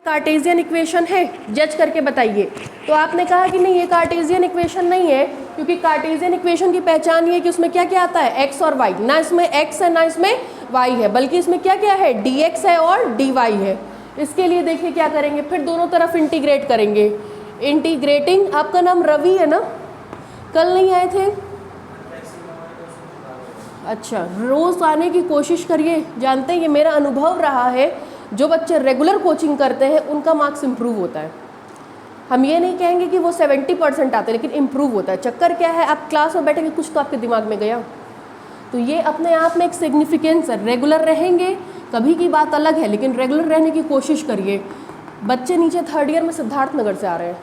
Cartesian equation है, जज करके बताइए। तो आपने कहा कि नहीं ये कार्टेशियन इक्वेशन नहीं है, क्योंकि कार्टेशियन इक्वेशन की पहचान ये है कि उसमें क्या क्या आता है, एक्स और वाई। ना इसमें एक्स है ना इसमें वाई है, बल्कि इसमें क्या क्या है, डी एक्स है और डी वाई है। इसके लिए देखिए क्या करेंगे, फिर दोनों तरफ इंटीग्रेट करेंगे। इंटीग्रेटिंग, आपका नाम रवि है ना, कल नहीं आए थे? अच्छा, रोज़ आने की कोशिश करिए। जानते हैं ये मेरा अनुभव रहा है, जो बच्चे रेगुलर कोचिंग करते हैं उनका मार्क्स इम्प्रूव होता है। हम ये नहीं कहेंगे कि वो 70% आते हैं, लेकिन इम्प्रूव होता है। चक्कर क्या है, आप क्लास में बैठेंगे, कुछ तो आपके दिमाग में गया, तो ये अपने आप में एक सिग्निफिकेंस है। रेगुलर रहेंगे, कभी की बात अलग है, लेकिन रेगुलर रहने की कोशिश करिए। बच्चे नीचे 3rd ईयर में सिद्धार्थ नगर से आ रहे हैं,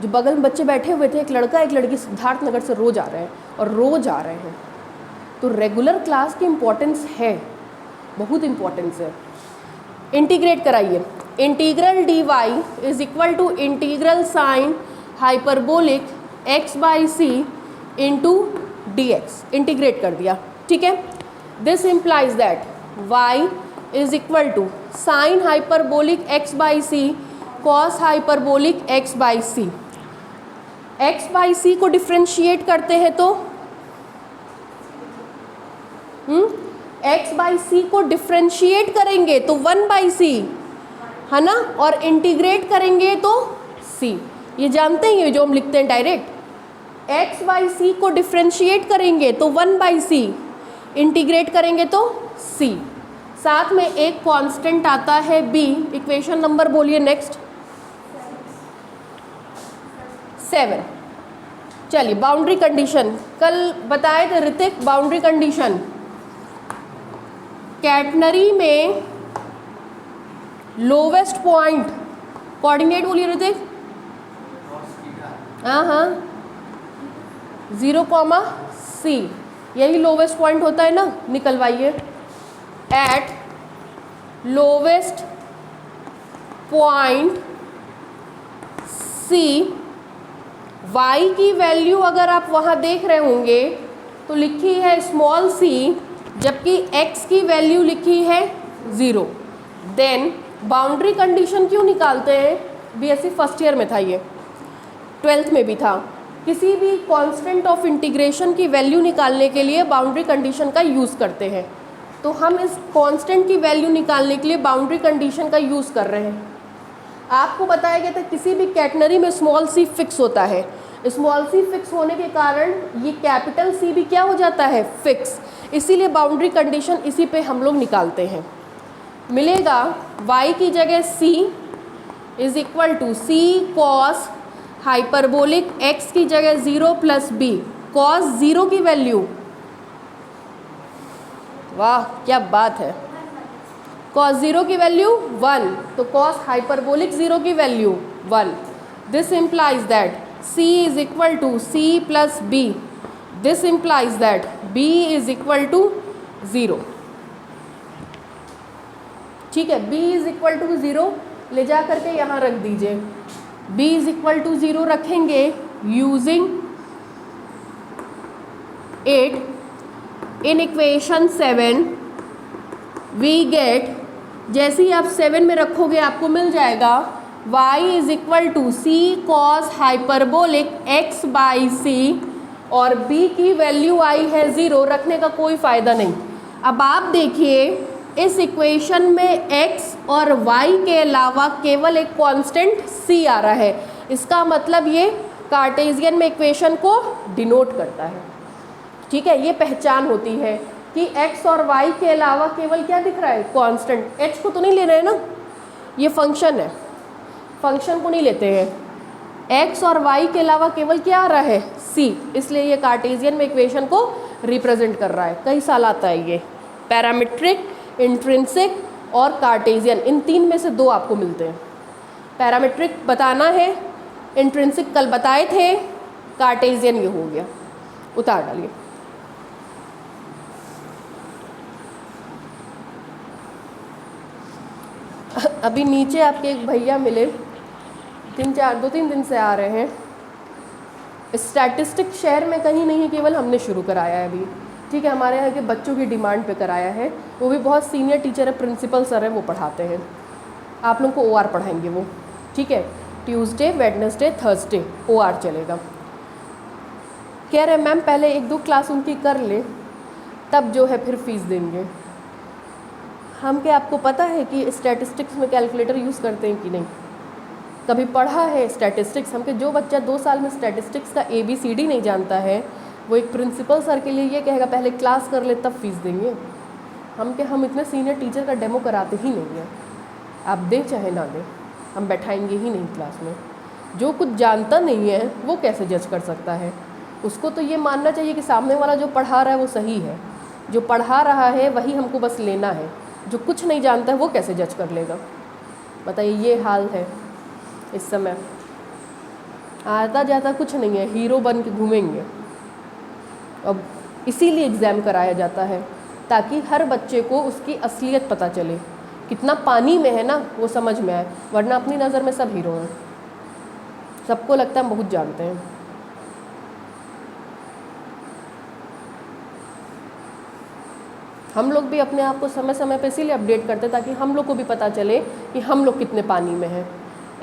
जो बगल में बच्चे बैठे हुए थे, एक लड़का एक लड़की सिद्धार्थ नगर से रोज़ आ रहे हैं और रोज़ आ रहे हैं। तो रेगुलर क्लास की इम्पोर्टेंस है, बहुत इम्पोर्टेंस है। इंटीग्रेट कराइए। Integral D Y is equal to integral sine hyperbolic X by C into D X. Integrate कर दिया, ठीक है। This implies that Y is equal to sine hyperbolic X by C cos hyperbolic X by C. X by C को differentiate करते हैं तो x by C को differentiate करेंगे तो 1/c है ना, और इंटीग्रेट करेंगे तो c। ये जानते हैं, ये जो हम लिखते हैं डायरेक्ट, एक्स बाई सी को डिफ्रेंशिएट करेंगे तो 1/c, इंटीग्रेट करेंगे तो c। साथ में एक कांस्टेंट आता है b। इक्वेशन नंबर बोलिए नेक्स्ट, 7। चलिए बाउंड्री कंडीशन, कल बताए थे ऋतिक, बाउंड्री कंडीशन कैटनरी में लोवेस्ट पॉइंट, कोऑर्डिनेट बोलिए ऋतिक। हाँ 0,c, यही लोवेस्ट पॉइंट होता है ना, निकलवाइए। At lowest point c, y की वैल्यू अगर आप वहाँ देख रहे होंगे तो लिखी है स्मॉल c, जबकि x की वैल्यू लिखी है 0। देन बाउंड्री कंडीशन क्यों निकालते हैं, बीएससी फर्स्ट ईयर में था ये, 12th में भी था। किसी भी कांस्टेंट ऑफ इंटीग्रेशन की वैल्यू निकालने के लिए बाउंड्री कंडीशन का यूज़ करते हैं। तो हम इस कांस्टेंट की वैल्यू निकालने के लिए बाउंड्री कंडीशन का यूज़ कर रहे हैं। आपको बताया गया था किसी भी कैटनरी में स्मॉल c फिक्स होता है। स्मॉल c फिक्स होने के कारण ये कैपिटल C भी क्या हो जाता है, फिक्स। इसीलिए बाउंड्री कंडीशन इसी पे हम लोग निकालते हैं। मिलेगा y की जगह c is equal to c cos hyperbolic x की जगह 0 प्लस b। कॉस 0 की वैल्यू, वाह क्या बात है, कॉस 0 की वैल्यू 1, तो कॉस हाइपरबोलिक 0 की value 1। This implies that c is equal to c plus b। This implies that b is equal to 0। ठीक है, b इज इक्वल टू 0 ले जा करके यहाँ रख दीजिए। b इज इक्वल टू 0 रखेंगे using 8 in equation 7 we get, जैसे ही आप 7 में रखोगे आपको मिल जाएगा y is equal to c cos hyperbolic x by c, और b की वैल्यू आई है 0, रखने का कोई फ़ायदा नहीं। अब आप देखिए इस इक्वेशन में x और y के अलावा केवल एक कांस्टेंट c आ रहा है। इसका मतलब ये कार्टेशियन में इक्वेशन को डिनोट करता है। ठीक है, ये पहचान होती है कि x और y के अलावा केवल क्या दिख रहा है, कांस्टेंट। h को तो नहीं ले रहे हैं ना, ये फंक्शन है, फंक्शन को नहीं लेते हैं। x और y के अलावा केवल क्या आ रहा है, c, इसलिए ये कार्टेशियन में इक्वेशन को रिप्रेजेंट कर रहा है। कई साल आता है ये, पैरामीट्रिक, इंट्रिंसिक और कार्टेशियन, इन 3 में से 2 आपको मिलते हैं। पैरामीट्रिक बताना है, इंट्रिंसिक कल बताए थे, कार्टेशियन ये हो गया। उतार डालिए। अभी नीचे आपके एक भैया मिले, 2-3 दिन से आ रहे हैं। स्टैटिस्टिक शहर में कहीं नहीं, केवल हमने शुरू कराया है अभी। ठीक है, हमारे यहाँ के बच्चों की डिमांड पे कराया है, वो भी बहुत सीनियर टीचर है, प्रिंसिपल सर है, वो पढ़ाते हैं। आप लोगों को OR पढ़ाएंगे वो, ठीक है। ट्यूसडे, वेडनेसडे, थर्सडे OR चलेगा। कह रहे मैम पहले 1-2 क्लास उनकी कर ले, तब जो है फिर फीस देंगे। हम क्या आपको पता है कि स्टैटिस्टिक्स में कैलकुलेटर यूज़ करते हैं कि नहीं? कभी पढ़ा है स्टैटिस्टिक्स? हम के जो बच्चा 2 साल में स्टैटिस्टिक्स का ABCD नहीं जानता है, वो एक प्रिंसिपल सर के लिए ये कहेगा पहले क्लास कर ले तब फीस देंगे। हम इतने सीनियर टीचर का डेमो कराते ही नहीं हैं। आप दें चाहे ना दें, हम बैठाएंगे ही नहीं क्लास में। जो कुछ जानता नहीं है वो कैसे जज कर सकता है? उसको तो ये मानना चाहिए कि सामने वाला जो पढ़ा रहा है वो सही है, जो पढ़ा रहा है वही हमको बस लेना है। जो कुछ नहीं जानता है वो कैसे जज कर लेगा? बताइए, ये हाल है इस समय। आता जाता कुछ नहीं है, हीरो बन के घूमेंगे। अब इसीलिए एग्ज़ाम कराया जाता है ताकि हर बच्चे को उसकी असलियत पता चले, कितना पानी में है ना वो समझ में आए, वरना अपनी नज़र में सब हीरो हैं, सबको लगता है हम बहुत जानते हैं। हम लोग भी अपने आप को समय समय पे इसीलिए अपडेट करते हैं ताकि हम लोग को भी पता चले कि हम लोग कितने पानी में हैं।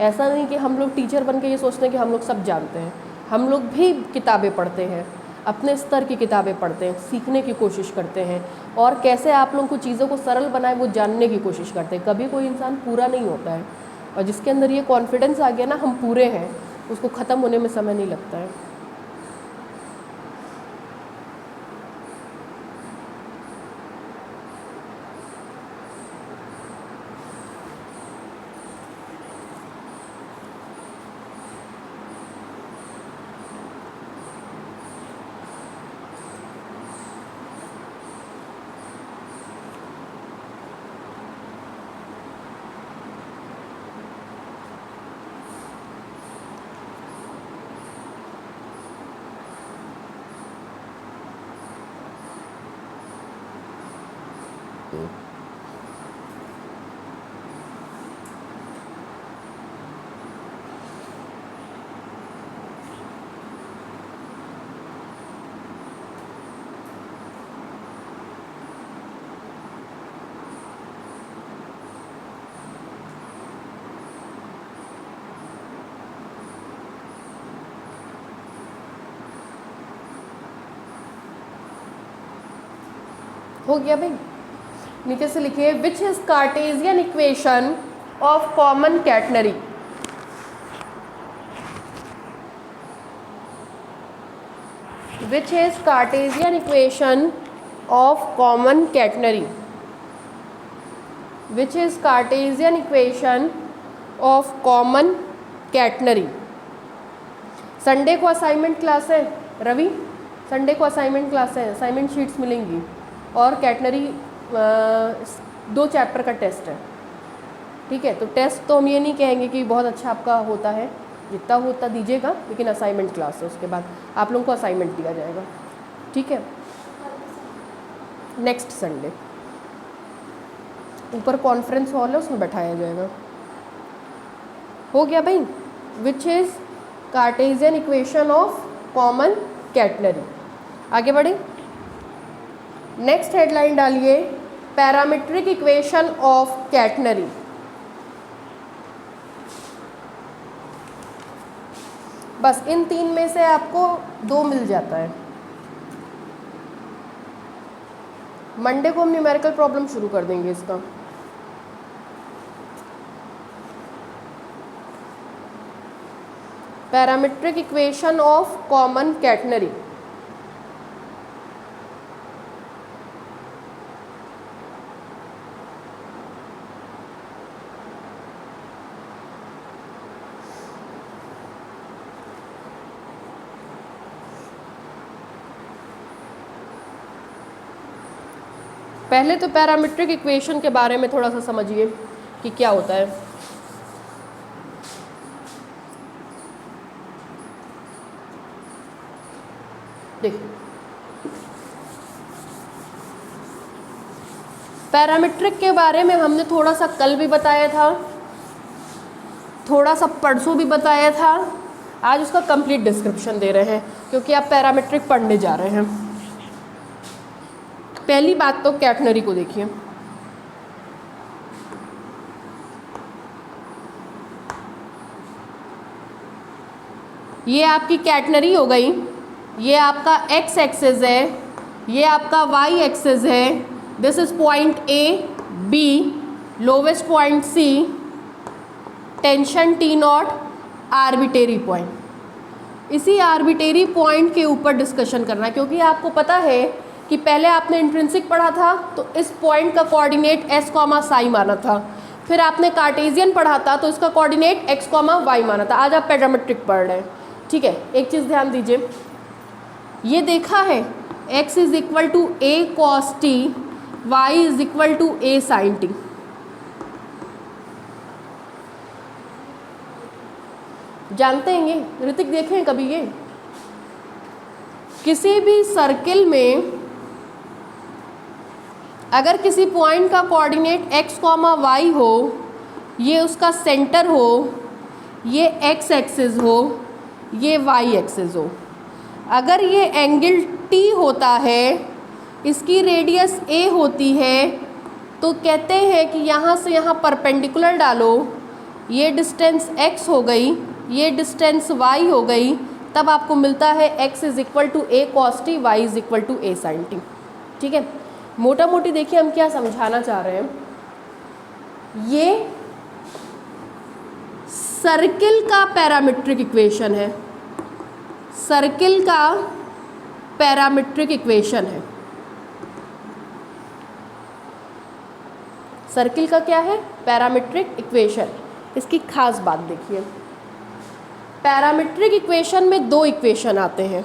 ऐसा नहीं कि हम लोग टीचर बन के ये सोचते हैं कि हम लोग सब जानते हैं। हम लोग भी किताबें पढ़ते हैं, अपने स्तर की किताबें पढ़ते हैं, सीखने की कोशिश करते हैं, और कैसे आप लोगों को चीज़ों को सरल बनाए वो जानने की कोशिश करते हैं। कभी कोई इंसान पूरा नहीं होता है, और जिसके अंदर ये कॉन्फिडेंस आ गया ना हम पूरे हैं, उसको ख़त्म होने में समय नहीं लगता है। हो गया भाई? नीचे से लिखिए, which is Cartesian equation of common catenary. Which is Cartesian equation of common catenary. Which is Cartesian equation of common catenary. Sunday को असाइनमेंट क्लास है रवि, संडे को असाइनमेंट क्लास है, असाइनमेंट शीट्स मिलेंगी, और कैटनरी 2 चैप्टर का test है, ठीक है। तो टेस्ट तो हम ये नहीं कहेंगे कि बहुत अच्छा आपका होता है, जितना होता दीजिएगा, लेकिन असाइनमेंट क्लास है, उसके बाद आप लोगों को असाइनमेंट दिया जाएगा, ठीक है। नेक्स्ट संडे ऊपर कॉन्फ्रेंस हॉल है, उसमें बैठाया जाएगा। हो गया भाई? Which is Cartesian equation of common catenary. आगे बढ़े, नेक्स्ट हेडलाइन डालिए, पैरामीट्रिक इक्वेशन ऑफ कैटनरी। बस इन 3 में से आपको 2 मिल जाता है। मंडे को हम न्यूमेरिकल प्रॉब्लम शुरू कर देंगे इसका। Parametric equation of common catenary. पहले तो पैरामीट्रिक इक्वेशन के बारे में थोड़ा सा समझिए कि क्या होता है। देखिए, पैरामीट्रिक के बारे में हमने थोड़ा सा कल भी बताया था, थोड़ा सा परसों भी बताया था। आज उसका कंप्लीट डिस्क्रिप्शन दे रहे हैं क्योंकि आप पैरामीट्रिक पढ़ने जा रहे हैं। पहली बात तो कैटनरी को देखिए। ये आपकी कैटनरी हो गई, ये आपका एक्स एक्सिस है, ये आपका वाई एक्सिस है, this is point A B, lowest point C, tension T nought, arbitrary point. इसी आर्बिटेरी पॉइंट के ऊपर डिस्कशन करना है, क्योंकि आपको पता है कि पहले आपने इंट्रिंसिक पढ़ा था तो इस पॉइंट का कोऑर्डिनेट एस कॉमा साई माना था, फिर आपने कार्टेशियन पढ़ा था तो इसका कोऑर्डिनेट एक्स कॉमा वाई माना था। आज आप पैरामीट्रिक पढ़ रहे हैं, ठीक है। एक चीज़ ध्यान दीजिए, ये देखा है x is equal to a cos t, y is equal to a sine t. जानते हैं ये, ऋतिक देखे हैं कभी ये? किसी भी सर्किल में अगर किसी पॉइंट का कोऑर्डिनेट x कॉमा वाई हो, ये उसका सेंटर हो, ये x एक्सिस हो, ये y एक्सिस हो, अगर ये एंगल t होता है, इसकी रेडियस a होती है, तो कहते हैं कि यहाँ से यहाँ परपेंडिकुलर डालो, ये डिस्टेंस x हो गई, ये डिस्टेंस y हो गई, तब आपको मिलता है x is equal to a cos t, y is equal to a sine t. ठीक है, मोटा मोटी देखिए हम क्या समझाना चाह रहे हैं। ये सर्किल का पैरामीट्रिक इक्वेशन है, सर्किल का पैरामीट्रिक इक्वेशन है। सर्किल का क्या है? Parametric equation. इसकी खास बात देखिए, पैरामीट्रिक इक्वेशन में दो इक्वेशन आते हैं।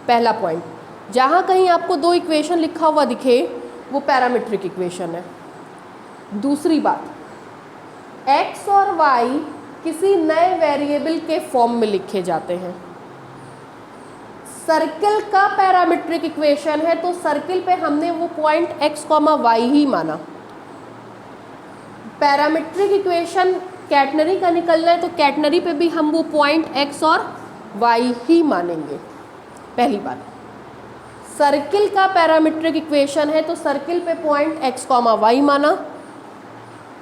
पहला पॉइंट, जहाँ कहीं आपको दो इक्वेशन लिखा हुआ दिखे वो पैरामीट्रिक इक्वेशन है। दूसरी बात, x और y किसी नए वेरिएबल के फॉर्म में लिखे जाते हैं। सर्किल का पैरामीट्रिक इक्वेशन है तो सर्किल पे हमने वो पॉइंट x कॉमा वाई ही माना। पैरामीट्रिक इक्वेशन कैटनरी का निकलना है तो कैटनरी पे भी हम वो पॉइंट x और y ही मानेंगे। पहली बात, सर्किल का पैरामीट्रिक इक्वेशन है तो सर्किल पे पॉइंट x कॉमा वाई माना।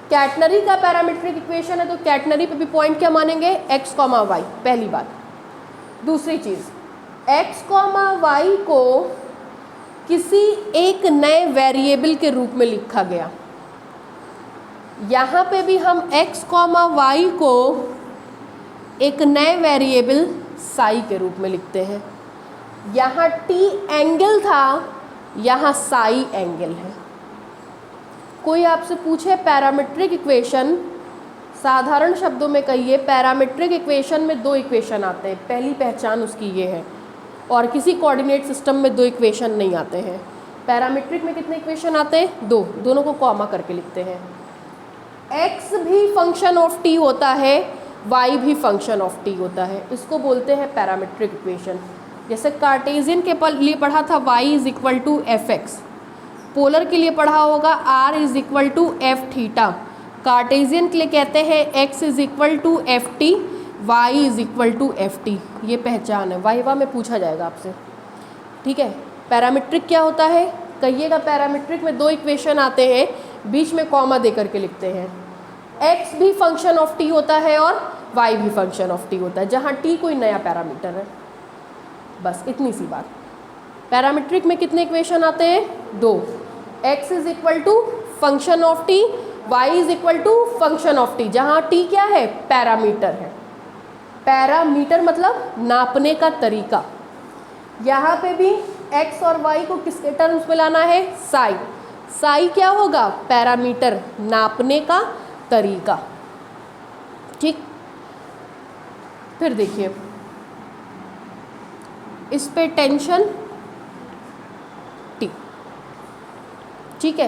कैटनरी का पैरामीट्रिक इक्वेशन है तो कैटनरी पे भी पॉइंट क्या मानेंगे? x comma y. पहली बात। दूसरी चीज़, x कॉमा वाई को किसी एक नए वेरिएबल के रूप में लिखा गया। यहाँ पे भी हम x कॉमा वाई को एक नए वेरिएबल साई के रूप में लिखते हैं। यहाँ t एंगल था, यहाँ साई एंगल है। कोई आपसे पूछे पैरामीट्रिक इक्वेशन, साधारण शब्दों में कहिए पैरामीट्रिक इक्वेशन में दो इक्वेशन आते हैं, पहली पहचान उसकी ये है। और किसी कोऑर्डिनेट सिस्टम में दो इक्वेशन नहीं आते हैं। पैरामीट्रिक में कितने इक्वेशन आते हैं? दो, दोनों को कॉमा करके लिखते हैं। x भी फंक्शन ऑफ t होता है, y भी फंक्शन ऑफ t होता है, इसको बोलते हैं पैरामीट्रिक इक्वेशन। जैसे कार्टेशियन के लिए पढ़ा था y is equal to f x, polar के लिए पढ़ा होगा r is equal to f theta, cartesian के लिए कहते हैं x is equal to f t, y is equal to f t. ये पहचान है, वाइवा में पूछा जाएगा आपसे। ठीक है, पैरामीट्रिक क्या होता है कहिएगा? पैरामीट्रिक में दो इक्वेशन आते हैं, बीच में कॉमा दे करके लिखते हैं। x भी फंक्शन ऑफ t होता है और y भी फंक्शन ऑफ t होता है, जहाँ t कोई नया पैरामीटर है। बस इतनी सी बात। पैरामीट्रिक में कितने इक्वेशन आते हैं? दो। x is equal to function of t, y is equal to function of t, जहाँ t क्या है? पैरामीटर है। पैरामीटर मतलब नापने का तरीका। यहाँ पे भी x और y को किसके टर्म्स में लाना है? साई। साई क्या होगा? पैरामीटर, नापने का तरीका। ठीक, फिर देखिए इस पे टेंशन T। ठीक है,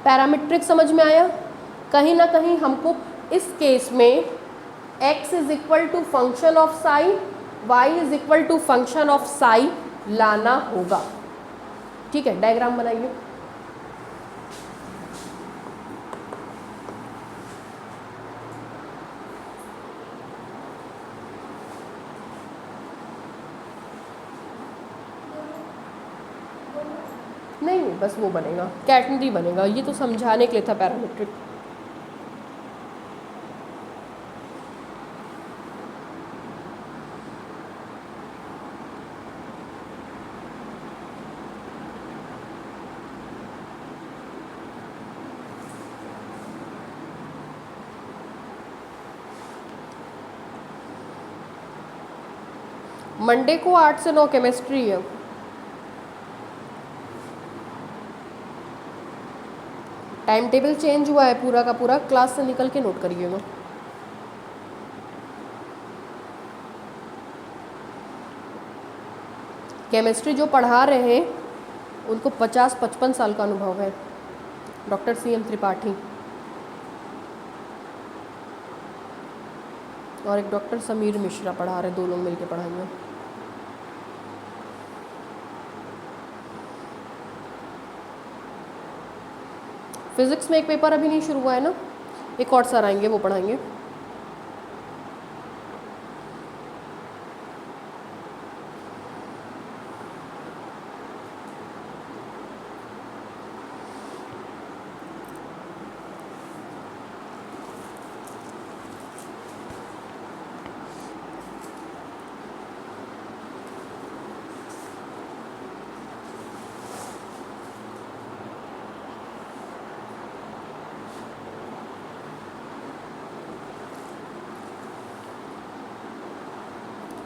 पैरामीट्रिक समझ में आया? कहीं ना कहीं हमको इस केस में x is equal to function of psi, y is equal to function of psi लाना होगा। ठीक है, डायग्राम बनाइए। नहीं, बस वो बनेगा, कैटनरी बनेगा। ये तो समझाने के लिए था पैरामीट्रिक। मंडे को 8 से 9 केमिस्ट्री है। टाइम टेबल चेंज हुआ है पूरा का पूरा, क्लास से निकल के नोट करिएगा। केमिस्ट्री जो पढ़ा रहे हैं उनको 50-55 साल का अनुभव है। डॉक्टर CM त्रिपाठी और एक डॉक्टर समीर मिश्रा पढ़ा रहे, 2 लोग मिलके पढ़ाएंगे। फिजिक्स में एक पेपर अभी नहीं शुरू हुआ है ना, एक और सर आएंगे वो पढ़ाएंगे।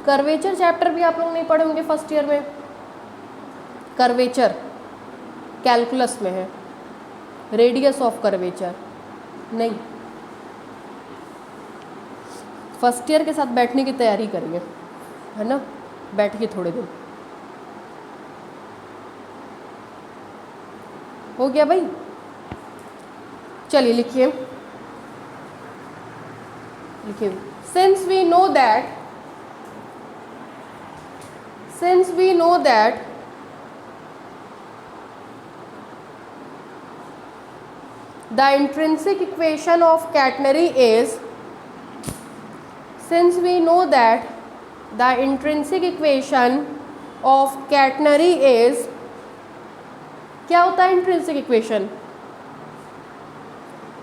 कर्वेचर चैप्टर भी आप लोग नहीं पढ़े होंगे फर्स्ट ईयर में। कर्वेचर कैलकुलस में है, रेडियस ऑफ कर्वेचर नहीं। फर्स्ट ईयर के साथ बैठने की तैयारी करिए, है ना, बैठ के थोड़े दिन। हो गया भाई, चलिए लिखिए लिखिए। Since we know that the intrinsic equation of catenary is, since we know that the intrinsic equation of catenary is, क्या होता है intrinsic equation?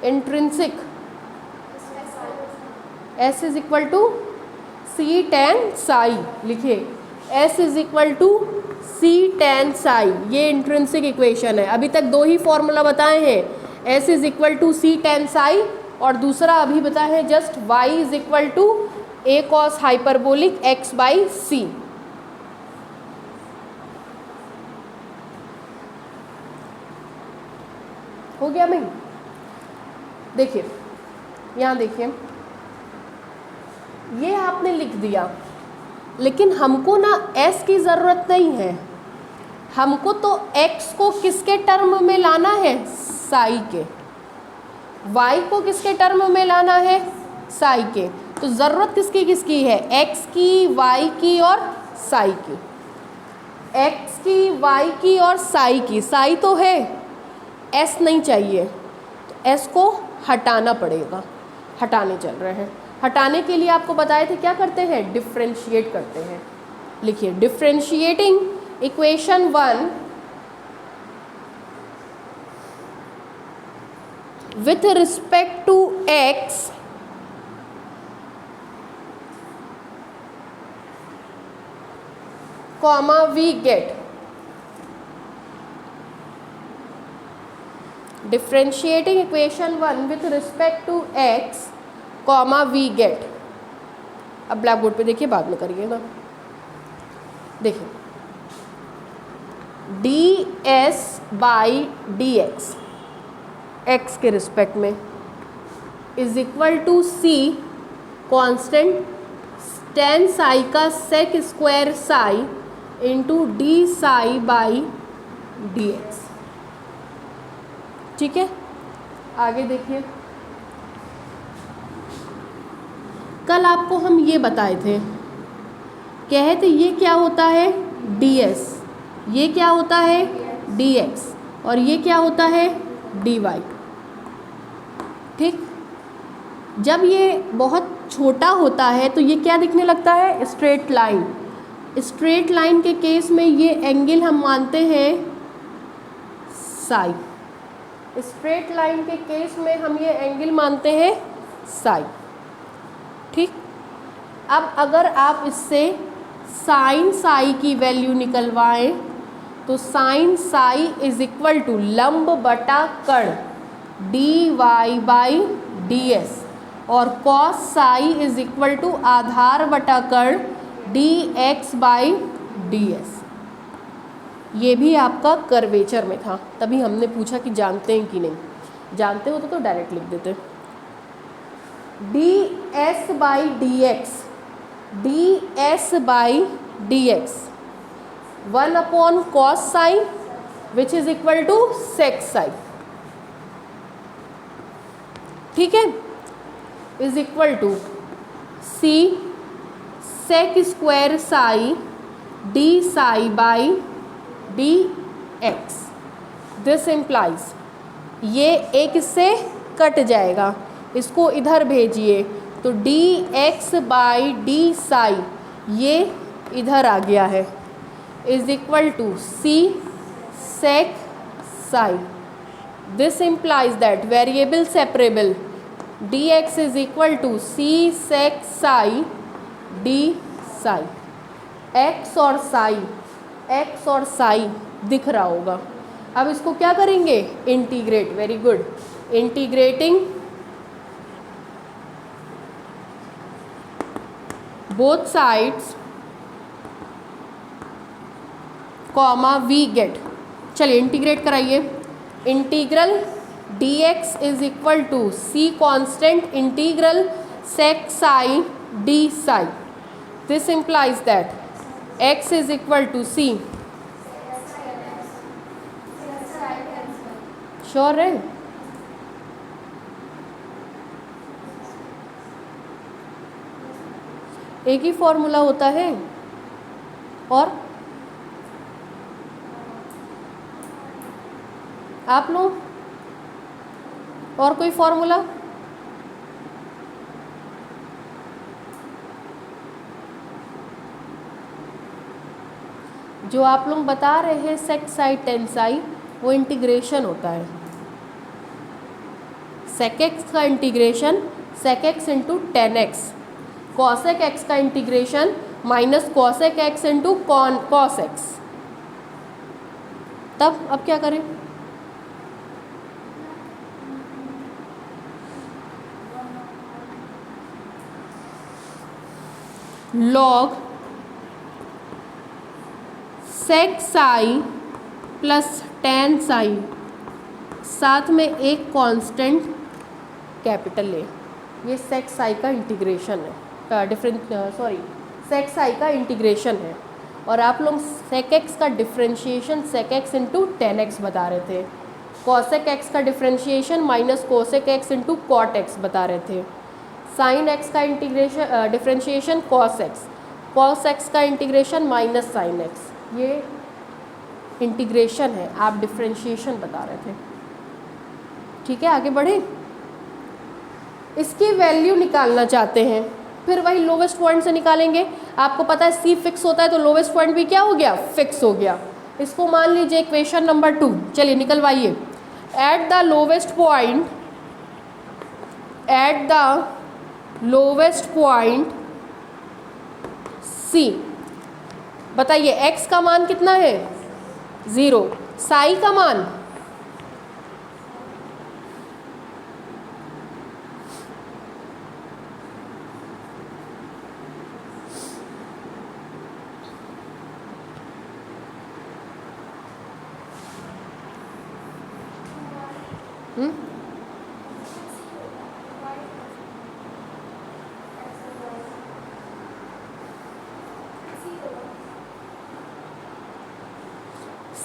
Intrinsic S is equal to C tan psi, लिखिए S is equal to C tan psi, ये intrinsic equation है। अभी तक 2 ही formula बताए हैं, S is equal to C tan psi और दूसरा अभी बताया है just Y is equal to A cos hyperbolic X by C। हो गया भाई? देखिए यहाँ देखिए, ये आपने लिख दिया, लेकिन हमको ना S की ज़रूरत नहीं है, हमको तो X को किसके टर्म में लाना है? साई के। Y को किसके टर्म में लाना है? साई के। तो ज़रूरत किसकी किसकी है? X की, Y की और साई की। X की, Y की और साई की। साई तो है, S नहीं चाहिए, तो S को हटाना पड़ेगा। हटाने चल रहे हैं। हटाने के लिए आपको बताए थे क्या करते हैं? डिफ्रेंशिएट करते हैं। लिखिए differentiating equation 1 with respect to X comma we get, differentiating equation 1 with respect to X comma we get. अब ब्लैक बोर्ड पे देखिए, बाद में करिएगा। देखिए ds बाई dx x के रिस्पेक्ट में is equal to C constant tan psi का sec square psi into D psi by dx। ठीक है, आगे देखिए। कल आपको हम ये बताए थे, कहे थे ये क्या होता है? ds, ये क्या होता है? dx, और ये क्या होता है? dy। ठीक, जब ये बहुत छोटा होता है तो ये क्या दिखने लगता है? Straight line. स्ट्रेट लाइन के केस में ये एंगल हम मानते हैं साई। स्ट्रेट लाइन के केस में हम ये एंगल मानते हैं साई। ठीक, अब अगर आप इससे साइन साई की वैल्यू निकलवाएं तो sine psi is equal to लंब बटा कण D Y by D S, और cos psi is equal to आधार बटा कण dx बाई ds। ये भी आपका कर्वेचर में था, तभी हमने पूछा कि जानते हैं कि नहीं। जानते हो तो डायरेक्ट लिख देते। ds by dx 1 upon cos psi which is equal to sec psi, ठीक है, is equal to C sec square psi D psi by D X. This implies, ये एक इससे कट जाएगा, इसको इधर भेजिए तो D X by D psi ये इधर आ गया है, is equal to C sec psi. This implies that variable separable D X is equal to C sec psi D psi. X और साई दिख रहा होगा। अब इसको क्या करेंगे, integrate. Very good, integrating both sides comma we get. चलिए integrate कराइए। Integral dx is equal to c constant integral sec psi D psi. This implies that x is equal to c, sure है, एक ही formula होता है। और आप लोग और कोई फॉर्मूला? जो आप लोग बता रहे हैं सेक साई टेन साई, वो इंटीग्रेशन होता है। सेक एक्स का integration sec x into tan X, cosec x का integration minus cosec X into cos X. तब अब क्या करें, log sec psi plus tan psi, साथ में एक कांस्टेंट कैपिटल ले। ये सेक साई का इंटीग्रेशन है, सेक साई का इंटीग्रेशन है। और आप लोग सेक एक्स का differentiation sec x into tan x बता रहे थे, कॉसेक एक्स का differentiation minus cosec x into cot x बता रहे थे, साइन एक्स का इंटीग्रेशन डिफ्रेंशिएशन कॉस एक्स का इंटीग्रेशन माइनस साइन एक्स। ये इंटीग्रेशन है, आप डिफ्रेंशिएशन बता रहे थे, ठीक है। आगे बढ़े, इसकी वैल्यू निकालना चाहते हैं, फिर वही लोवेस्ट पॉइंट से निकालेंगे। आपको पता है सी फिक्स होता है तो लोवेस्ट पॉइंट भी क्या हो गया, फिक्स हो गया। इसको मान लीजिए इक्वेशन नंबर 2, चलिए निकलवाइए। At the lowest point C, बताइए x का मान कितना है, 0, साई का मान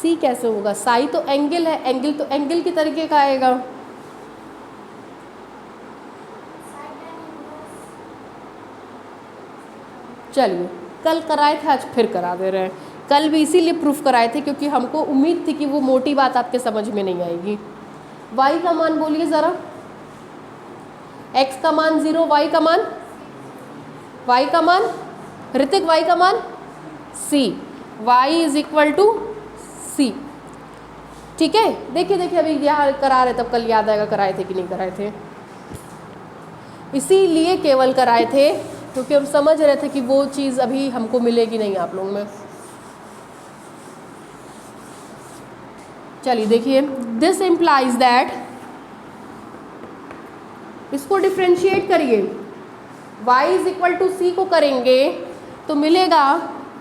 सी कैसे होगा, साई तो एंगल है, एंगल तो एंगल की तरीके का आएगा। चलिए, कल कराए थे आज फिर करा दे रहे हैं। कल भी इसीलिए प्रूफ कराए थे क्योंकि हमको उम्मीद थी कि वो मोटी बात आपके समझ में नहीं आएगी। y का मान बोलिए ज़रा, x का मान 0, y का मान ऋतिक, y का मान c, y is equal to c, ठीक है। देखिए अभी यहाँ करा रहे, तब कल याद आएगा कराए थे कि नहीं कराए थे। इसीलिए केवल कराए थे क्योंकि हम समझ रहे थे कि वो चीज़ अभी हमको मिलेगी नहीं आप लोगों में। चलिए देखिए, दिस इम्प्लाइज दैट, इसको डिफ्रेंशिएट करिए, y is equal to C को करेंगे तो मिलेगा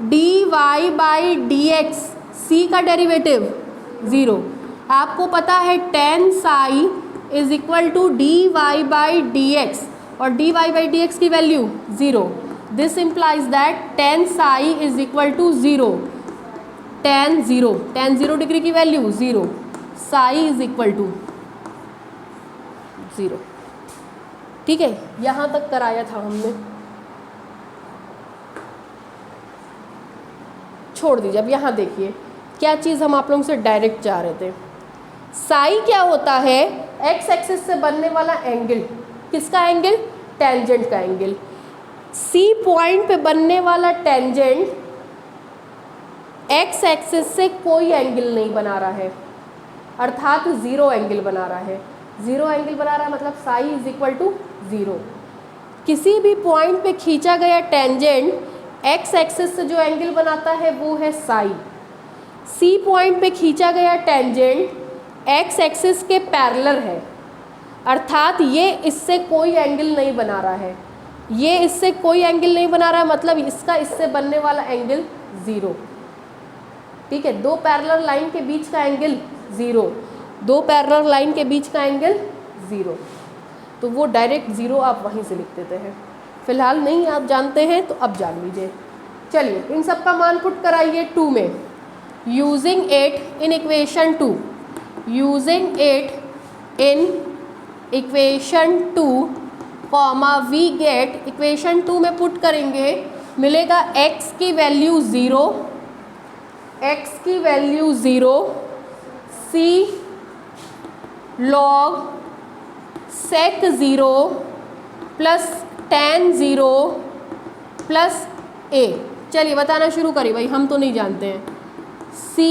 D Y by D X, C का डेरिवेटिव 0। आपको पता है tan psi is equal to D Y by D X, और D Y by D X की value 0। This implies that tan psi is equal to 0। Tan 0 degree की value 0, psi is equal to 0। ठीक है, यहाँ तक कराया था हमने, छोड़ दीजिए। अब यहाँ देखिए क्या चीज़ हम आप लोगों से डायरेक्ट जा रहे थे। साई क्या होता है? एक्स एक्सिस से बनने वाला एंगल। किसका एंगल? टेंजेंट का एंगल। सी पॉइंट पे बनने वाला टेंजेंट एक्स एक्सिस से कोई एंगल नहीं बना रहा है, अर्थात 0 एंगल बना रहा है। 0 एंगल बना रहा है मतलब साई इज इक्वल टू 0। किसी भी पॉइंट पे खींचा गया टेंजेंट एक्स एक्सिस से जो एंगल बनाता है वो है साई। सी पॉइंट पे खींचा गया टेंजेंट एक्स एक्सिस के पैरेलल है, अर्थात ये इससे कोई एंगल नहीं बना रहा है। ये इससे कोई एंगल नहीं बना रहा है मतलब इसका इससे बनने वाला एंगल 0। ठीक है, दो पैरेलल लाइन के बीच का एंगल 0, दो पैरेलल लाइन के बीच का एंगल 0, तो वो डायरेक्ट 0 आप वहीं से लिख देते हैं। फिलहाल नहीं आप जानते हैं तो अब जान लीजिए। चलिए इन सब का मान पुट कराइए 2 में, using it in equation 2, using it in equation 2 comma we get, equation 2 में पुट करेंगे, मिलेगा x की वैल्यू 0, x की value 0, c log sec 0 plus tan 0 plus a। चलिए बताना शुरू करिए भाई, हम तो नहीं जानते हैं। c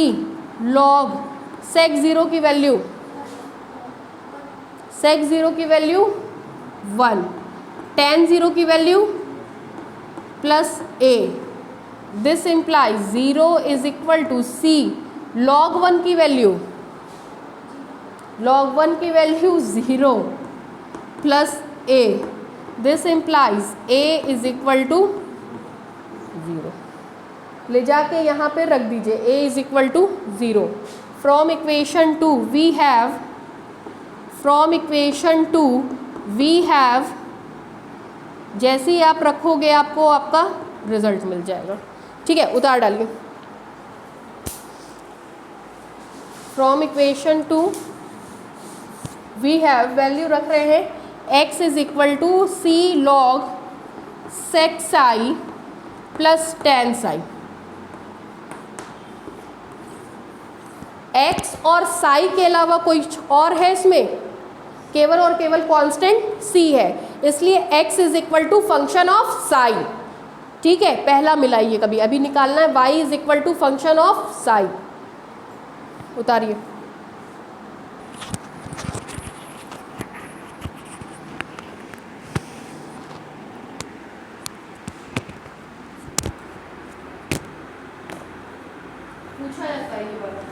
log sec 0 की वैल्यू, sec 0 की वैल्यू 1, tan 0 की value plus a। This implies 0 is equal to c log 1 की वैल्यू, log 1 की value 0 plus a। This implies a is equal to 0। ले जाके यहाँ पे रख दीजिए a is equal to 0। From equation 2 we have, from equation 2 we have, जैसे ही आप रखोगे आपको आपका रिजल्ट मिल जाएगा। ठीक है, उतार डालिए। From equation 2 we have, value रख रहे हैं x is equal to c log sec psi plus tan psi. x और साई के अलावा कोई और है इसमें? केवल और केवल कांस्टेंट c है, इसलिए x is equal to function of psi. ठीक है, पहला मिलाइए कभी, अभी निकालना है y is equal to function of psi. उतारिए। पूछा जाता है ये वाला।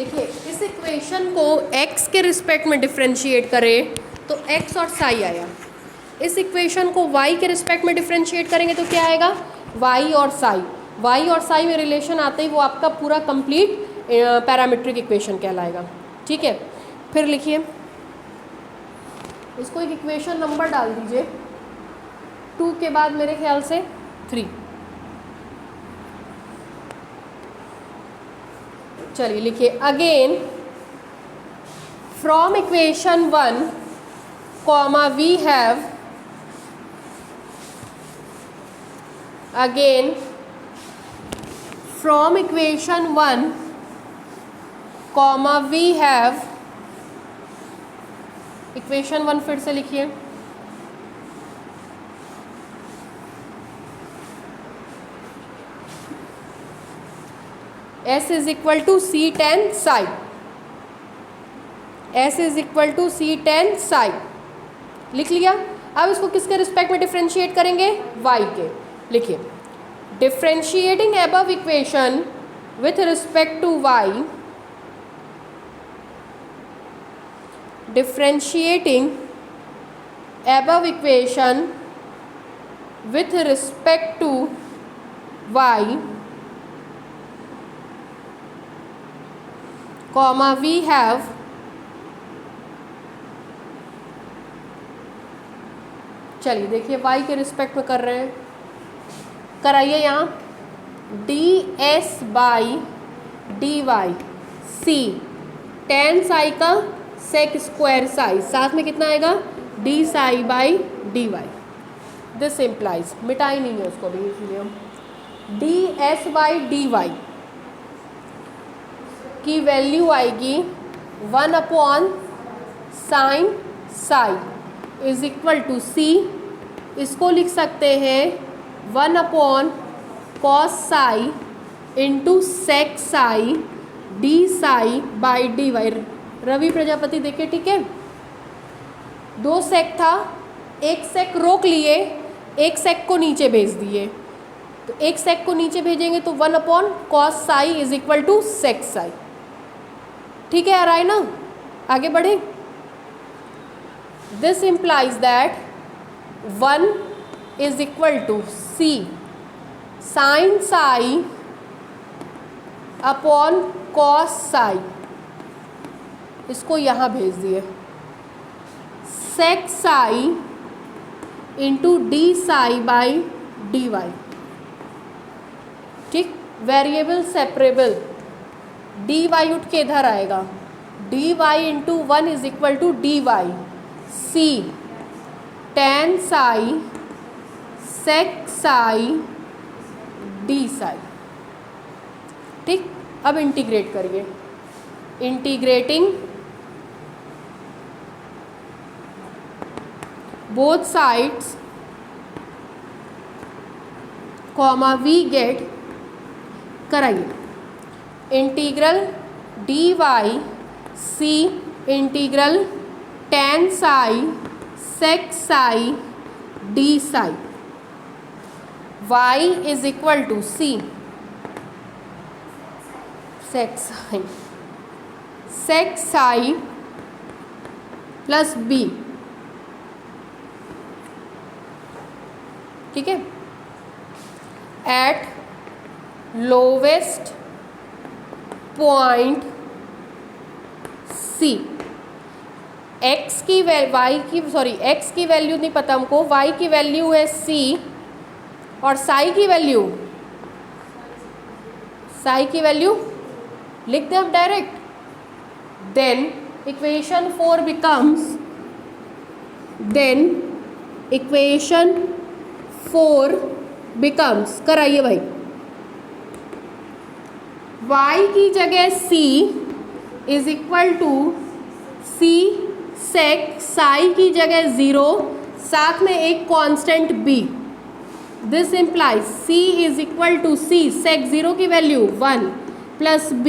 देखिए इस इक्वेशन को x के रिस्पेक्ट में डिफ्रेंशिएट करें तो x और साई आया। इस इक्वेशन को y के रिस्पेक्ट में डिफ्रेंशिएट करेंगे तो क्या आएगा, y और साई में रिलेशन आते ही वो आपका पूरा कंप्लीट पैरामीट्रिक इक्वेशन कहलाएगा। ठीक है, फिर लिखिए इसको एक इक्वेशन नंबर डाल दीजिए 2 के बाद मेरे ख्याल से 3। चलिए लिखिए again from equation 1 comma we have again from equation 1 comma we have, equation 1 फिर से लिखिए S is equal to C tan psi, S is equal to C tan psi लिख लिया। अब इसको किसके रिस्पेक्ट में डिफ्रेंशिएट करेंगे, y के। लिखिए differentiating above equation with respect to y, differentiating above equation with respect to y, comma we have चलिए देखिए y के रिस्पेक्ट में कर रहे हैं, कराइए यहाँ ds by D Y C tan psi का सेक स्क्वायर साई, साथ में कितना आएगा D psi by D Y. This implies, मिटाई नहीं है उसको भी, इसलिए हम D S by D Y की वैल्यू आएगी 1 upon sine psi is equal to C, इसको लिख सकते हैं 1 upon cos psi into sec psi D psi by D Y. Ravi Prajapati देखिए, ठीक है 2 सेक था, एक सेक रोक लिए, एक सेक को नीचे भेज दिए, तो एक सेक को नीचे भेजेंगे तो 1 upon cos psi is equal to sec psi. ठीक है, आ रहा है ना, आगे बढ़े। This implies that 1 is equal to C sine psi upon cos psi, इसको यहाँ भेज दिए, sec psi into D psi by D Y. ठीक, वेरिएबल सेपरेबल, डी वाई उठ के इधर आएगा, D Y into 1 is equal to D Y C tan psi sec psi D Sai. ठीक, अब इंटीग्रेट करिए, integrating both sides comma we get, कराइए integral D Y c integral tan psi sec psi D psi, y is equal to C sec psi plus b. ठीक है, at lowest point c, x की x की value नहीं पता हमको, Y की value है सी और साई की वैल्यू लिख दें हम direct. Then equation 4 becomes, then equation 4 becomes, कराइए भाई, y की जगह c is equal to C sec psi की जगह 0, साथ में एक constant b। This implies c is equal to C sec 0 की value 1 plus b।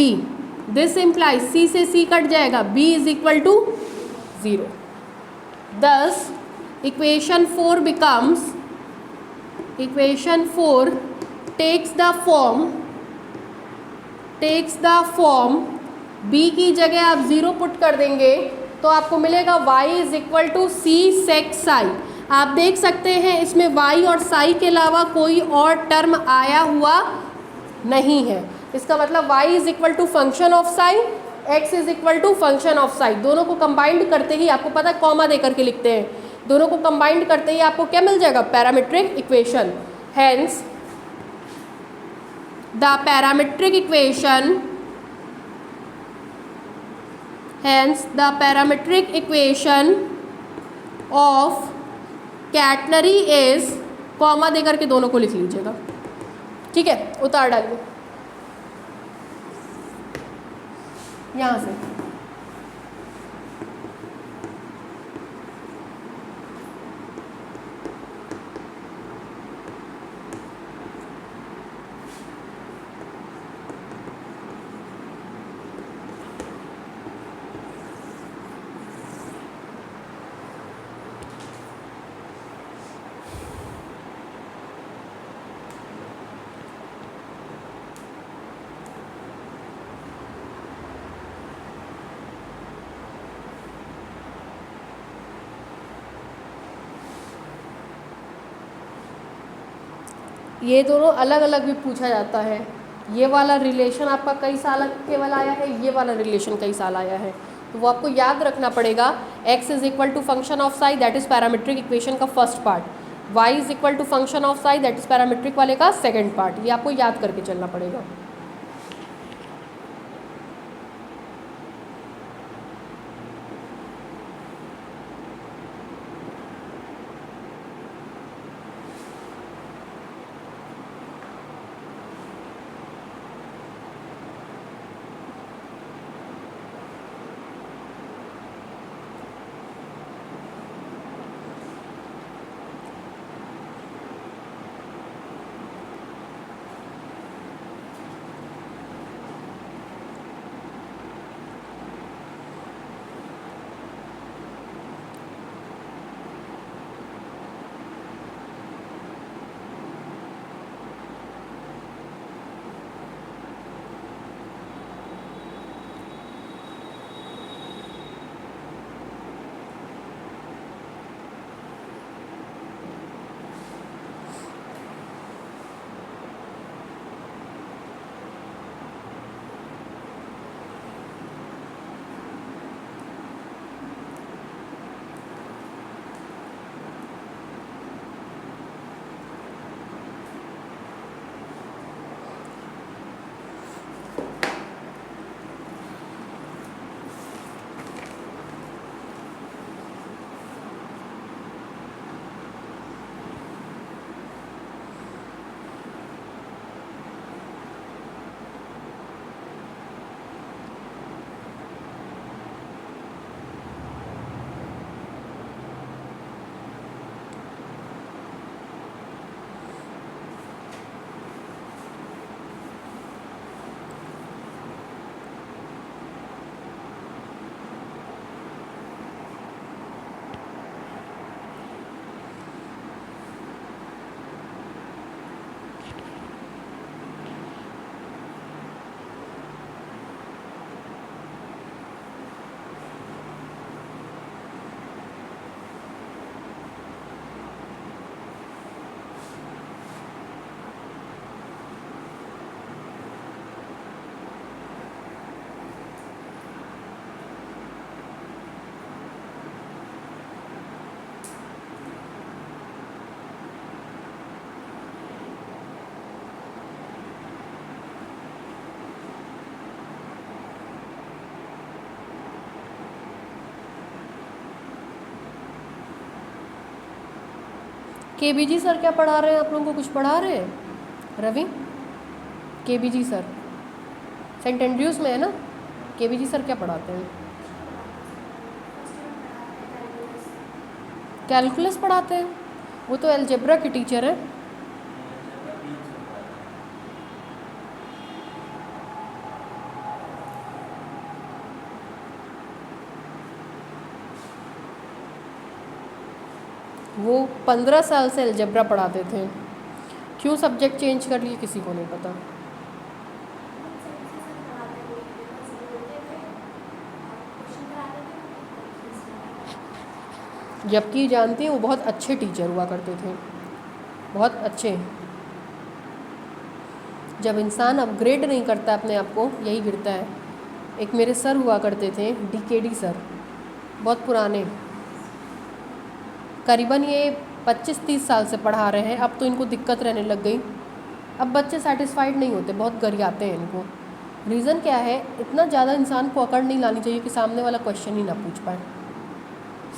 This implies c से c कट जाएगा, b is equal to 0। Thus equation 4 becomes, equation 4 takes the form b की जगह आप 0 पुट कर देंगे तो आपको मिलेगा y is equal to C sec Sai. आप देख सकते हैं इसमें y और साई के अलावा कोई और टर्म आया हुआ नहीं है। इसका मतलब y is equal to function of psi, x is equal to function of psi. दोनों को कंबाइंड करते ही आपको पता है कॉमा दे करके लिखते हैं, दोनों को कंबाइंड करते ही आपको क्या मिल जाएगा, parametric equation. Hence the parametric equation, hence the parametric equation of catenary is, comma दे करके दोनों को लिख लीजिएगा, ठीक है। उतार डालिए यहाँ से। ये दोनों अलग अलग भी पूछा जाता है। ये वाला रिलेशन आपका कई साल केवल आया है, ये वाला रिलेशन कई साल आया है, तो वो आपको याद रखना पड़ेगा। x is equal to function of psi, that is parametric equation का first part, y is equal to function of psi, that is parametric वाले का सेकंड पार्ट। ये आपको याद करके चलना पड़ेगा। केबीजी सर क्या पढ़ा रहे हैं आप लोगों को? कुछ पढ़ा रहे हैं Ravi? KBG sir saint Andrews में है ना? केबीजी सर क्या पढ़ाते हैं? कैलकुलस पढ़ाते हैं। वो तो अलजेब्रा की टीचर है। वो 15 साल से अलजेब्रा पढ़ाते थे। क्यों सब्जेक्ट चेंज कर लिए किसी को नहीं पता। जबकि जानते हैं वो बहुत अच्छे टीचर हुआ करते थे, बहुत अच्छे। जब इंसान अपग्रेड नहीं करता अपने आप को, यही गिरता है। एक मेरे सर हुआ करते थे, DKD सर, बहुत पुराने, करीबन ये 25-30 साल से पढ़ा रहे हैं। अब तो इनको दिक्कत रहने लग गई, अब बच्चे सेटिस्फाइड नहीं होते, बहुत गरियाते हैं इनको। रीज़न क्या है, इतना ज़्यादा इंसान को अकड़ नहीं लानी चाहिए कि सामने वाला क्वेश्चन ही ना पूछ पाए,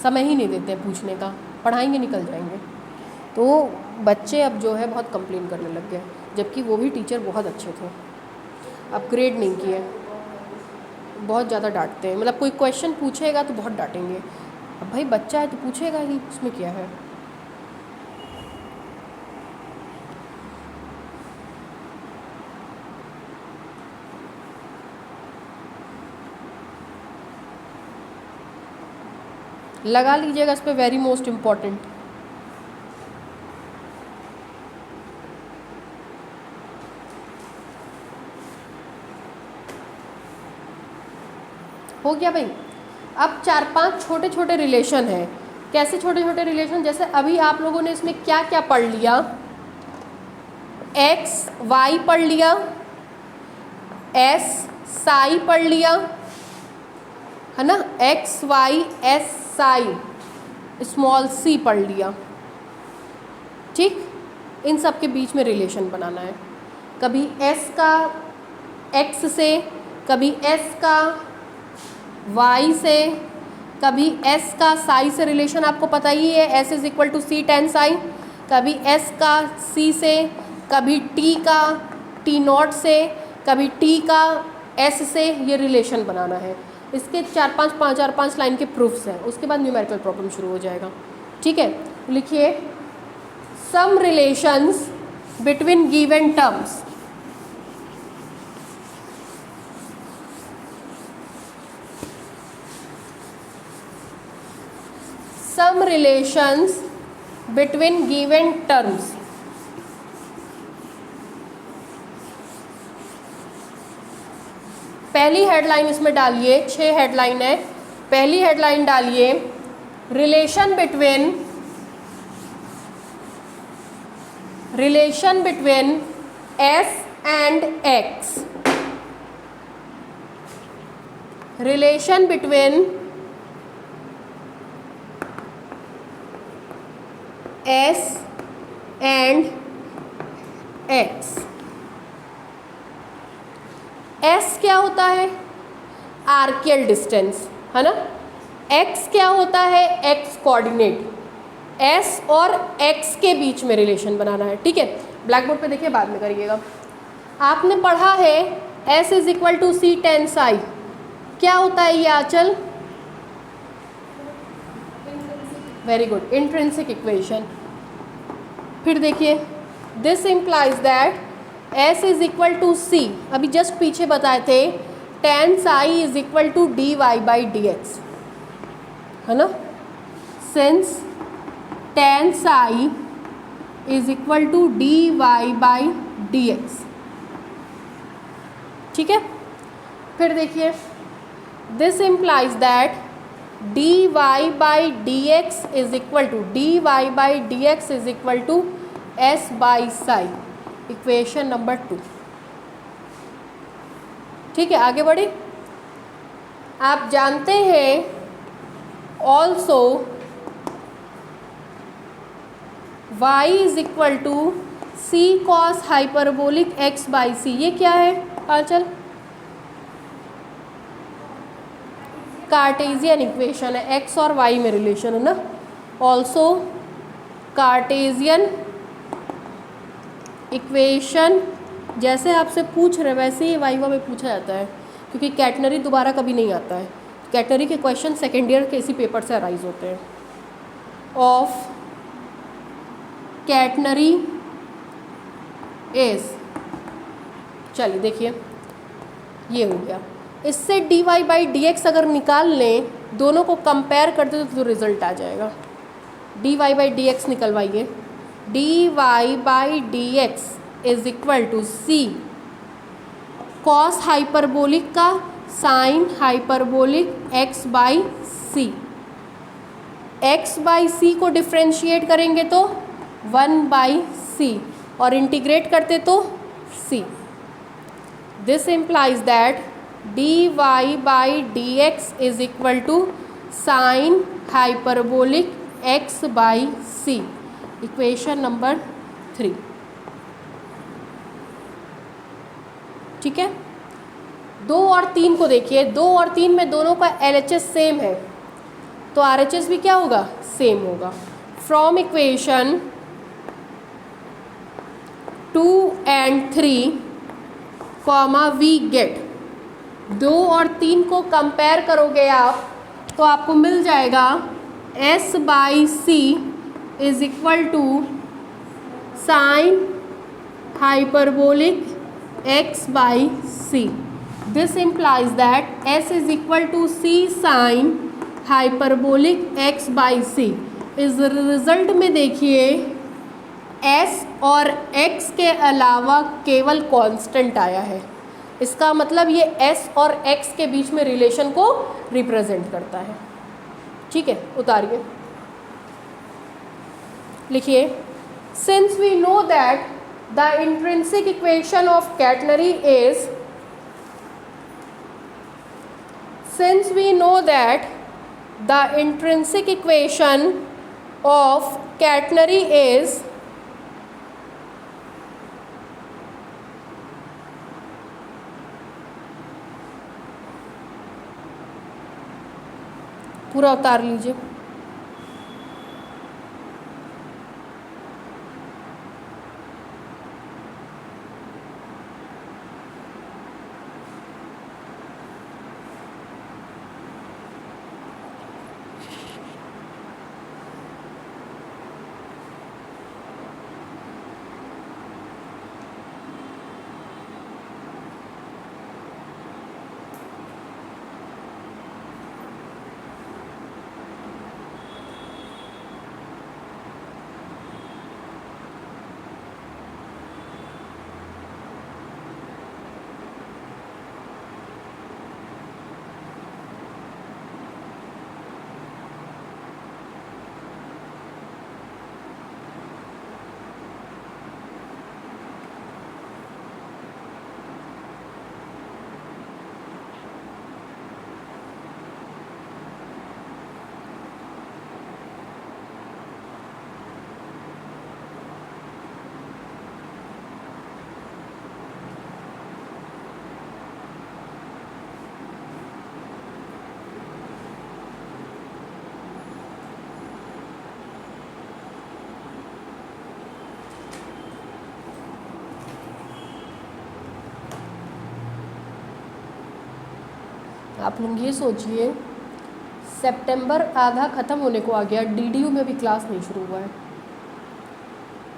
समय ही नहीं देते पूछने का, पढ़ाएंगे निकल जाएंगे। तो बच्चे अब जो है बहुत कंप्लेन करने लग गए, जबकि वो भी टीचर बहुत अच्छे थे, अपग्रेड नहीं किए, बहुत ज़्यादा डांटते हैं। मतलब कोई क्वेश्चन पूछेगा तो बहुत डांटेंगे। अब भाई बच्चा है तो पूछेगा ही, उसमें क्या है। लगा लीजिएगा इस पे वेरी मोस्ट इम्पॉर्टेंट। हो गया भाई। अब 4-5 छोटे छोटे रिलेशन हैं। कैसे छोटे छोटे रिलेशन, जैसे अभी आप लोगों ने इसमें क्या क्या पढ़ लिया, एक्स वाई पढ़ लिया, एस साई पढ़ लिया, है ना, X Y S psi small C पढ़ लिया। ठीक, इन सब के बीच में रिलेशन बनाना है। कभी एस का एक्स से, कभी एस का वाई से, कभी एस का साई से रिलेशन आपको पता ही है, S is equal to C tan psi. कभी एस का सी से, कभी टी का टी नॉट से, कभी टी का एस से, ये रिलेशन बनाना है। इसके 4-5 लाइन के प्रूफ्स हैं, उसके बाद न्यूमेरिकल प्रॉब्लम शुरू हो जाएगा। ठीक है, लिखिए some relations between given terms. Some relations between given terms। पहली हेडलाइन इसमें डालिए, 6 हेडलाइन है। पहली हेडलाइन डालिए relation between S and X। Relation between S and X। S क्या होता है, आर्कियल डिस्टेंस, है ना। X क्या होता है, X कोऑर्डिनेट। S और X के बीच में रिलेशन बनाना है। ठीक है, ब्लैक बोर्ड पे देखिए, बाद में करिएगा। आपने पढ़ा है S is equal to C tan psi, क्या होता है ये Aanchal, very good, intrinsic equation. फिर देखिए this implies that S is equal to C, अभी जस्ट पीछे बताए थे, tan psi is equal to dy by dx, है ना। Since tan psi is equal to dy by dx। ठीक है, फिर देखिए this implies that dy by dx is equal to s by psi, equation number 2। ठीक है, आगे बढ़े। आप जानते हैं also y is equal to C cos hyperbolic x by C, ये क्या है आंचल, कार्टेशियन इक्वेशन है, x और y में रिलेशन है ना। ऑल्सो कार्टेशियन इक्वेशन, जैसे आपसे पूछ रहे वैसे ही वाइवा में पूछा जाता है, क्योंकि कैटनरी दोबारा कभी नहीं आता है। कैटनरी के क्वेश्चन सेकेंड ईयर के इसी पेपर से अराइज होते हैं। ऑफ कैटनरी इज, चलिए देखिए ये हो गया। इससे dy बाई dx अगर निकाल लें, दोनों को कंपेयर करते तो रिजल्ट आ जाएगा। dy बाई dx निकलवाइए, dy by dx is equal to C cos hyperbolic का sine hyperbolic x by C. x by C को डिफ्रेंशिएट करेंगे तो 1/c और इंटीग्रेट करते तो c। This implies that dy by dx is equal to sine hyperbolic x by c। Equation number 3। ठीक है, 2 और 3 को देखिए, 2 और 3 में दोनों का LHS सेम है तो RHS भी क्या होगा, सेम होगा। From equation 2 and 3 comma we get, 2 और 3 को कंपेयर करोगे आप तो आपको मिल जाएगा S by C is equal to sine hyperbolic x by C. This implies that S is equal to C sine hyperbolic x by C. इस result में देखिए S और x के अलावा केवल कांस्टेंट आया है। इसका मतलब ये S और x के बीच में रिलेशन को रिप्रेजेंट करता है। ठीक है, उतारिए, लिखिए, since we know that the intrinsic equation of catenary is, since we know that the intrinsic equation of catenary is पूरा उतार लीजिए। आप लोग ये सोचिए, सितंबर आधा ख़त्म होने को आ गया, DDU में भी क्लास नहीं शुरू हुआ है।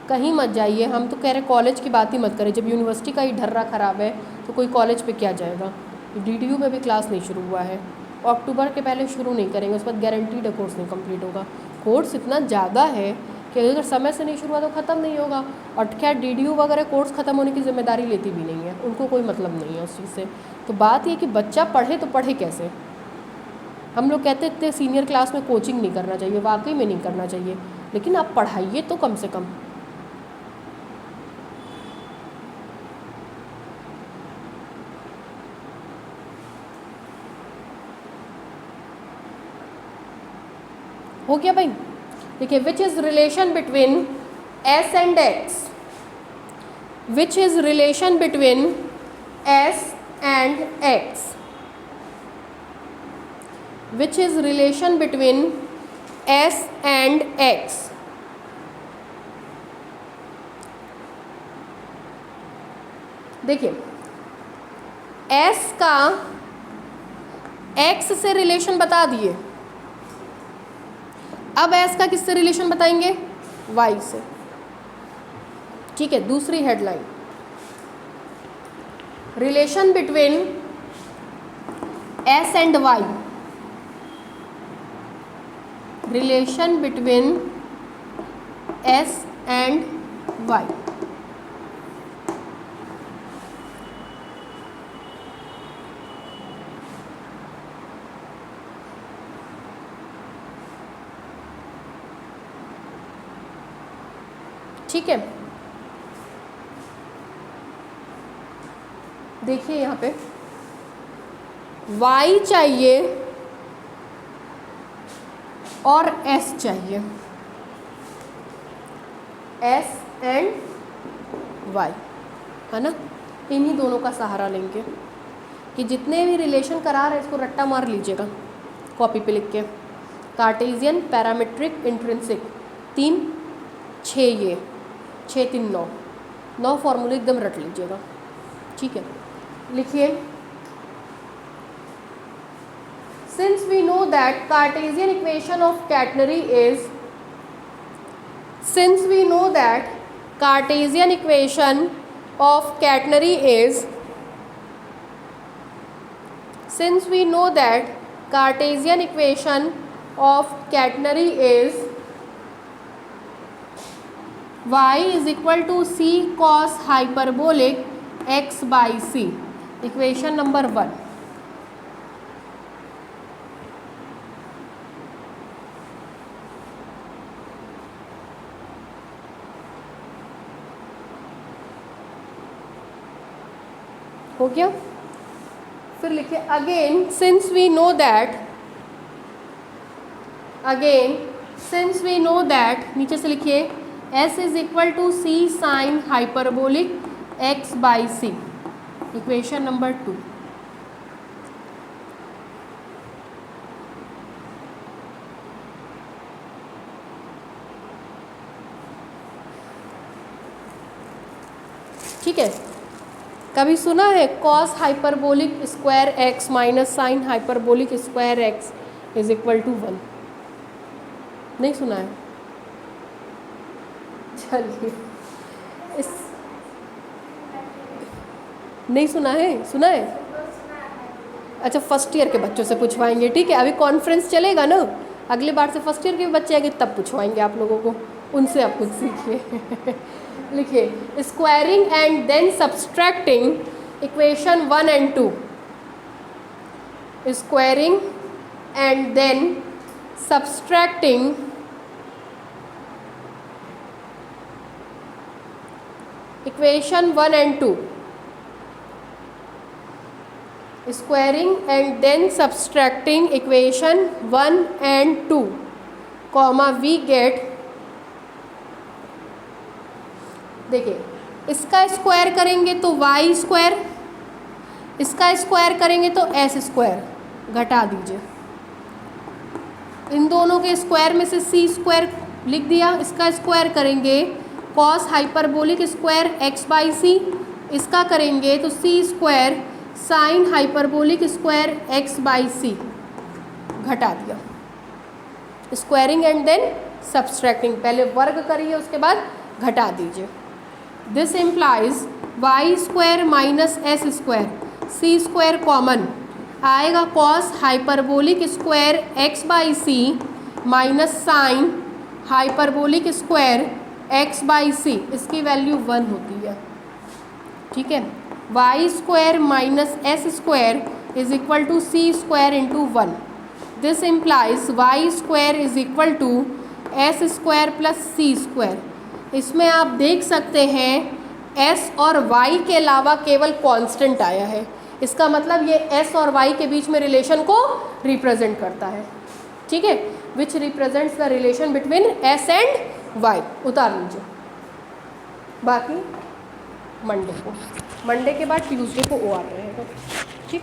कहीं मत जाइए, हम तो कह रहे कॉलेज की बात ही मत करें। जब यूनिवर्सिटी का ही ढर्रा ख़राब है तो कोई कॉलेज पे क्या जाएगा। DDU में भी क्लास नहीं शुरू हुआ है, अक्टूबर के पहले शुरू नहीं करेंगे, उसके बाद गारंटीड कोर्स नहीं कंप्लीट होगा। कोर्स इतना ज़्यादा है कि अगर समय से नहीं शुरू हुआ तो ख़त्म नहीं होगा। और खैर DDU वगैरह कोर्स ख़त्म होने की जिम्मेदारी लेती भी नहीं है, उनको कोई मतलब नहीं है उस चीज़ से। तो बात ये कि बच्चा पढ़े तो पढ़े कैसे। हम लोग कहते थे सीनियर क्लास में कोचिंग नहीं करना चाहिए, वाकई में नहीं करना चाहिए, लेकिन आप पढ़ाइए तो कम से कम। हो गया भाई। देखिए, which is relation between S and X, which is relation between S and X, which is relation between S and X। देखिए, S का X से रिलेशन बता दिए, अब S का किससे रिलेशन बताएंगे, Y से। ठीक है, दूसरी headline, relation between S and Y, relation between S and Y। ठीक है, देखिए यहाँ पे y चाहिए और s चाहिए, s एंड y, है ना। इन्हीं दोनों का सहारा लेंगे कि जितने भी रिलेशन करा रहे हैं इसको रट्टा मार लीजिएगा कॉपी पे लिख के। कार्टेशियन, पैरामीट्रिक, इंट्रिंसिक, 3 6, ये 6 3 9, 9 फॉर्मूले एकदम रट लीजिएगा, ठीक है। लिखिए, since we know that Cartesian equation of catenary is, since we know that Cartesian equation of catenary is, since we know that Cartesian equation of catenary is y is equal to c cos hyperbolic x by c, equation number 1। हो गया। फिर लिखिए, again since we know that, again since we know that, नीचे से लिखिए s is equal to c sine hyperbolic x by c, equation number 2। ठीक है, कभी सुना है cos hyperbolic square x minus sine hyperbolic square x is equal to 1? नहीं सुना है? चलिए, इस नहीं सुना है? सुना है? अच्छा, फर्स्ट ईयर के बच्चों से पूछवाएंगे, ठीक है। अभी कॉन्फ्रेंस चलेगा ना, अगली बार से फर्स्ट ईयर के बच्चे आएंगे तब पूछवाएंगे आप लोगों को, उनसे आप कुछ सीखिए। लिखिए, squaring and then subtracting equation 1 and 2, squaring and then subtracting equation 1 and 2, squaring and then subtracting equation 1 and 2, comma we get, देखिए इसका स्क्वायर करेंगे तो y स्क्वायर, इसका स्क्वायर करेंगे तो s स्क्वायर, घटा दीजिए। इन दोनों के स्क्वायर में से c स्क्वायर लिख दिया, इसका स्क्वायर करेंगे cos hyperbolic square x by C, इसका करेंगे तो c square sine hyperbolic square x by C, घटा दिया। स्क्वायरिंग एंड देन सब्सट्रैक्टिंग, पहले वर्ग करिए उसके बाद घटा दीजिए। This implies y square minus S square, C square common आएगा, cos hyperbolic square x by C minus sine hyperbolic square x by C, इसकी वैल्यू 1 होती है, ठीक है। y square minus S square is equal to C square into 1। This implies y square is equal to S square plus C square. इसमें आप देख सकते हैं s और y के अलावा केवल कांस्टेंट आया है, इसका मतलब ये s और y के बीच में रिलेशन को रिप्रेजेंट करता है, ठीक है, विच represents the relation between s and y। उतार लीजिए, बाकी मंडे के बाद ट्यूसडे को OR रहेगा, ठीक।